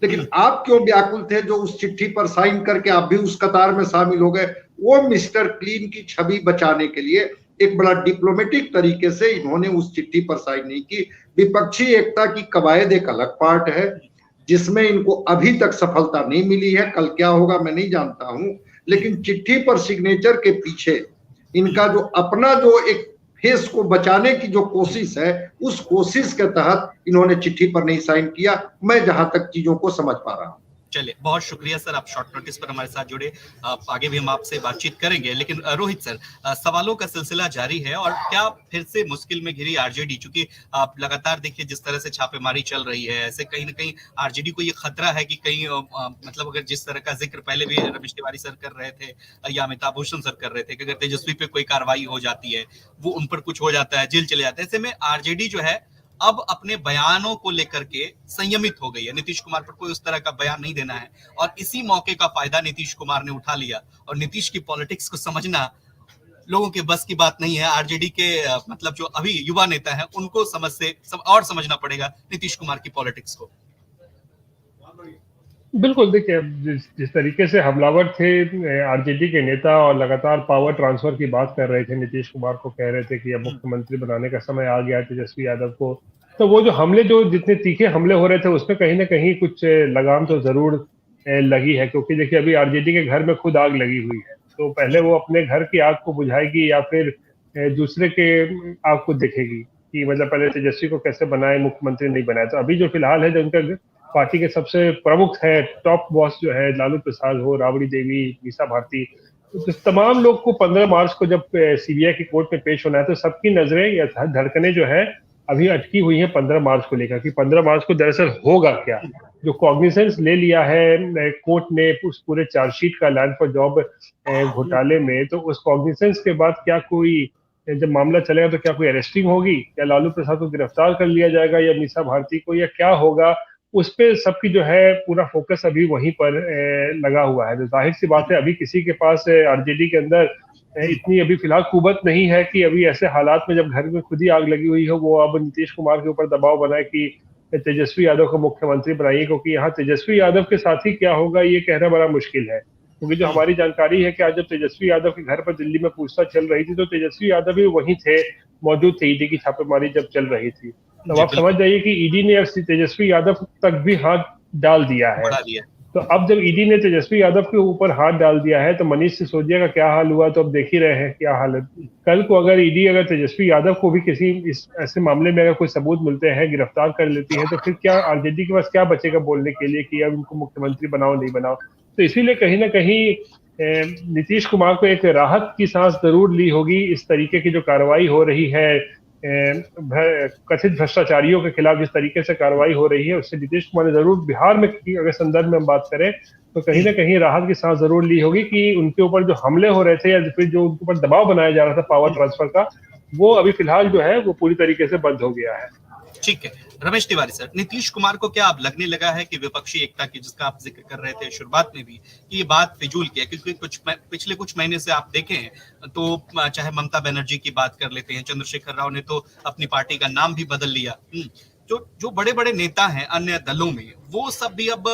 लेकिन आप क्यों व्याकुल थे जो उस चिट्ठी पर साइन करके आप भी उस कतार में शामिल हो गए। वो मिस्टर क्लीन की छवि बचाने के लिए एक बड़ा डिप्लोमेटिक तरीके से इन्होंने उस चिट्ठी पर साइन नहीं की। विपक्षी एकता की कवायद एक अलग पार्ट है जिसमें इनको अभी तक सफलता नहीं मिली है, कल क्या होगा मैं नहीं जानता हूं, लेकिन चिट्ठी पर सिग्नेचर के पीछे इनका जो अपना जो एक फेस को बचाने की जो कोशिश है, उस कोशिश के तहत इन्होंने चिट्ठी पर नहीं साइन किया, मैं जहां तक चीजों को समझ पा रहा हूं। चलिए, बहुत शुक्रिया सर, आप शॉर्ट नोटिस पर हमारे साथ जुड़े। आगे भी हम आपसे बातचीत करेंगे, लेकिन रोहित सर, सवालों का सिलसिला जारी है और क्या फिर से मुश्किल में घिरी आरजेडी, चूंकि आप लगातार देखिए जिस तरह से छापेमारी चल रही है, ऐसे कहीं ना कहीं आरजेडी को ये खतरा है कि कहीं मतलब अगर जिस तरह का जिक्र पहले भी रमेश तिवारी सर कर रहे थे या अमिताभ भूषण सर कर रहे थे कि अगर तेजस्वी पे कोई कार्रवाई हो जाती है, वो उन पर कुछ हो जाता है, जेल चले जाते हैं, ऐसे में आरजेडी जो है अब अपने बयानों को लेकर के संयमित हो गई है। नीतीश कुमार पर कोई उस तरह का बयान नहीं देना है और इसी मौके का फायदा नीतीश कुमार ने उठा लिया। और नीतीश की पॉलिटिक्स को समझना लोगों के बस की बात नहीं है। आरजेडी के मतलब जो अभी युवा नेता हैं उनको और समझना पड़ेगा नीतीश कुमार की पॉलिटिक्स को। बिल्कुल, देखिए जिस तरीके से हमलावर थे आरजेडी के नेता और लगातार पावर ट्रांसफर की बात कर रहे थे, नीतीश कुमार को कह रहे थे कि अब मुख्यमंत्री बनाने का समय आ गया तेजस्वी यादव को, तो वो जो हमले, जो जितने तीखे हमले हो रहे थे उसमें कहीं ना कहीं कुछ लगाम तो जरूर लगी है। क्योंकि देखिए अभी आरजेडी के घर में खुद आग लगी हुई है, तो पहले वो अपने घर की आग को बुझाएगी या फिर दूसरे के आग को देखेगी कि मतलब पहले तेजस्वी को कैसे बनाए, मुख्यमंत्री नहीं बनाए। तो अभी जो फिलहाल है, जो उनका पार्टी के सबसे प्रमुख है, टॉप बॉस जो है, लालू प्रसाद हो, राबड़ी देवी, मीसा भारती, तो तमाम लोग को 15 मार्च को जब सीबीआई की कोर्ट में पेश होना है, तो सबकी नजरें या धड़कनें जो है अभी अटकी हुई है 15 मार्च को लेकर कि 15 मार्च को दरअसल होगा क्या। जो कॉग्निजेंस ले लिया है कोर्ट ने उस पूरे चार्जशीट का लैंड फॉर जॉब घोटाले में, तो उस कॉग्निजेंस के बाद क्या कोई, जब मामला चलेगा तो क्या कोई अरेस्टिंग होगी, या लालू प्रसाद को गिरफ्तार कर लिया जाएगा या मीसा भारती को, या क्या होगा, उस पे सबकी जो है पूरा फोकस अभी वहीं पर लगा हुआ है। तो जाहिर सी बात है अभी किसी के पास आरजेडी के अंदर इतनी अभी फिलहाल कुवत नहीं है कि अभी ऐसे हालात में जब घर में खुद ही आग लगी हुई हो, वो अब नीतीश कुमार के ऊपर दबाव बनाए कि तेजस्वी यादव को मुख्यमंत्री बनाइए। क्योंकि यहाँ तेजस्वी यादव के साथ ही क्या होगा ये कहना बड़ा मुश्किल है, क्योंकि जो हमारी जानकारी है कि आज जब तेजस्वी यादव के घर पर दिल्ली में पूछताछ चल रही थी तो तेजस्वी यादव भी वहीं थे, मौजूद थे ईडी की छापेमारी जब चल रही थी। तो आप समझ जाइए कि ईडी ने तेजस्वी यादव तक भी हाथ डाल दिया है। तो अब जब ईडी ने तेजस्वी यादव के ऊपर हाथ डाल दिया है तो मनीष सिसोदिया का क्या हाल हुआ, तो अब देख ही रहे हैं क्या हाल है। कल को अगर ईडी अगर तेजस्वी यादव को भी किसी ऐसे मामले में अगर कोई सबूत मिलते हैं, गिरफ्तार कर लेती है, तो फिर क्या आरजेडी के पास क्या बचेगा बोलने के लिए कि अब उनको मुख्यमंत्री बनाओ नहीं बनाओ। तो इसीलिए कहीं ना कहीं नीतीश कुमार को एक राहत की सांस जरूर ली होगी। इस तरीके की जो कार्रवाई हो रही है, कथित भ्रष्टाचारियों के खिलाफ जिस तरीके से कार्रवाई हो रही है, उससे नीतीश कुमार ने जरूर बिहार में अगर संदर्भ में हम बात करें तो कहीं ना कहीं राहत की सांस जरूर ली होगी कि उनके ऊपर जो हमले हो रहे थे या फिर जो उनके ऊपर दबाव बनाया जा रहा था पावर ट्रांसफर का, वो अभी फिलहाल जो है वो पूरी तरीके से बंद हो गया है। ठीक है रमेश तिवारी सर, नीतीश कुमार को क्या अब लगने लगा है कि विपक्षी एकता की जिसका आप जिक्र कर रहे थे शुरुआत में भी, कि ये बात फिजूल की है? क्योंकि पिछले कुछ महीने से आप देखें तो चाहे ममता बनर्जी की बात कर लेते हैं, चंद्रशेखर राव ने तो अपनी पार्टी का नाम भी बदल लिया, जो बड़े बड़े नेता हैं अन्य दलों में, वो सब भी अब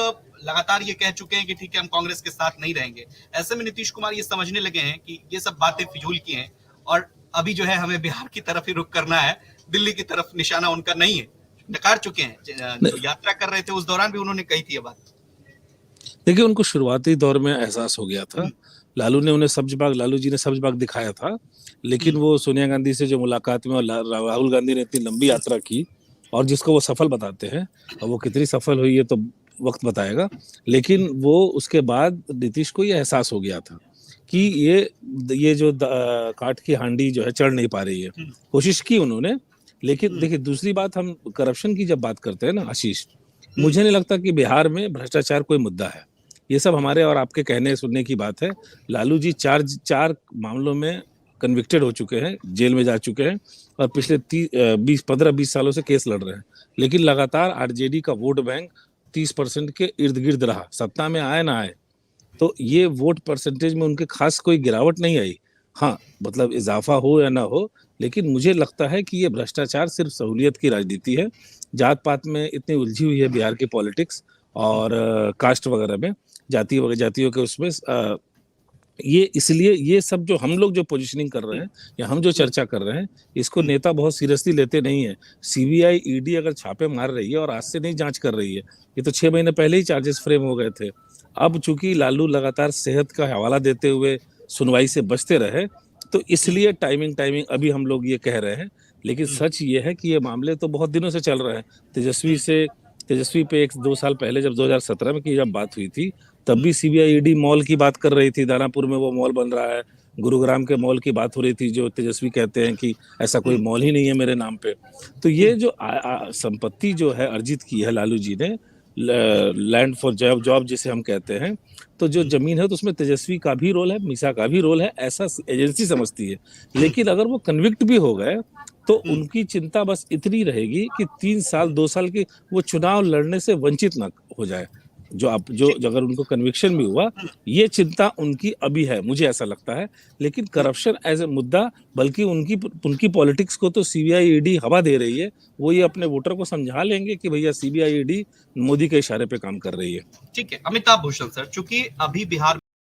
लगातार ये कह चुके हैं कि ठीक है हम कांग्रेस के साथ नहीं रहेंगे। ऐसे में नीतीश कुमार ये समझने लगे हैं कि ये सब बातें फिजूल की हैं और अभी जो है हमें बिहार की तरफ ही रुख करना है, दिल्ली की तरफ निशाना उनका नहीं है, नकार चुके हैं। जो यात्रा कर रहे थे उस दौरान भी उन्होंने कही थी ये बात। देखिए उनको शुरुआती दौर में एहसास हो गया था, लालू जी ने सब्ज बाग दिखाया था, लेकिन वो सोनिया गांधी से जो मुलाकात में और राहुल गांधी ने इतनी लंबी यात्रा की और जिसको वो सफल बताते हैं, और वो कितनी सफल हुई है तो वक्त बताएगा, लेकिन वो उसके बाद नीतीश को ये एहसास हो गया था कि ये जो काठ की हांडी जो है चढ़ नहीं पा रही है। कोशिश की उन्होंने, लेकिन देखिए दूसरी बात, हम करप्शन की जब बात करते हैं ना आशीष, मुझे नहीं लगता कि बिहार में भ्रष्टाचार कोई मुद्दा है। ये सब हमारे और आपके कहने सुनने की बात है। लालू जी चार मामलों में कन्विक्टेड हो चुके हैं, जेल में जा चुके हैं और पिछले 15-20 सालों से केस लड़ रहे हैं, लेकिन लगातार आरजेडी का वोट बैंक 30% के इर्द गिर्द रहा, सत्ता में आए ना आए। तो ये वोट परसेंटेज में उनके खास कोई गिरावट नहीं आई। हाँ, मतलब इजाफा हो या ना हो, लेकिन मुझे लगता है कि ये भ्रष्टाचार सिर्फ सहूलियत की राजनीति है। जात पात में इतनी उलझी हुई है बिहार की पॉलिटिक्स और कास्ट वगैरह में, जातियों के उसमें ये इसलिए ये सब जो हम लोग जो पोजीशनिंग कर रहे हैं या हम जो चर्चा कर रहे हैं, इसको नेता बहुत सीरियसली लेते नहीं है। सीबीआई ईडी अगर छापे मार रही है और आज से नहीं जांच कर रही है, ये तो 6 महीने पहले ही चार्जेस फ्रेम हो गए थे। अब चूंकि लालू लगातार सेहत का हवाला देते हुए सुनवाई से बचते रहे, तो इसलिए टाइमिंग अभी हम लोग ये कह रहे हैं। लेकिन सच ये है कि ये मामले तो बहुत दिनों से चल रहे हैं। तेजस्वी पे 1-2 साल पहले जब 2017 में की जब बात हुई थी, तब भी सीबीआई ईडी मॉल की बात कर रही थी। दानापुर में वो मॉल बन रहा है, गुरुग्राम के मॉल की बात हो रही थी, जो तेजस्वी कहते हैं कि ऐसा कोई मॉल ही नहीं है मेरे नाम पे। तो ये जो संपत्ति जो है अर्जित की है लालू जी ने, लैंड फॉर जॉब जिसे हम कहते हैं, तो जो जमीन है तो उसमें तेजस्वी का भी रोल है, मीसा का भी रोल है, ऐसा एजेंसी समझती है। लेकिन अगर वो कन्विक्ट भी हो गए तो उनकी चिंता बस इतनी रहेगी कि 2 साल की वो चुनाव लड़ने से वंचित ना हो जाए। जो अगर उनको कन्विक्शन भी हुआ, ये चिंता उनकी अभी है, मुझे ऐसा लगता है। लेकिन करप्शन एज ए मुद्दा, बल्कि उनकी पॉलिटिक्स को तो सीबीआई ईडी हवा दे रही है। वो ये अपने वोटर को समझा लेंगे कि भैया सीबीआई ईडी मोदी के इशारे पे काम कर रही है। ठीक है, अमिताभ भूषण सर, चूंकि अभी बिहार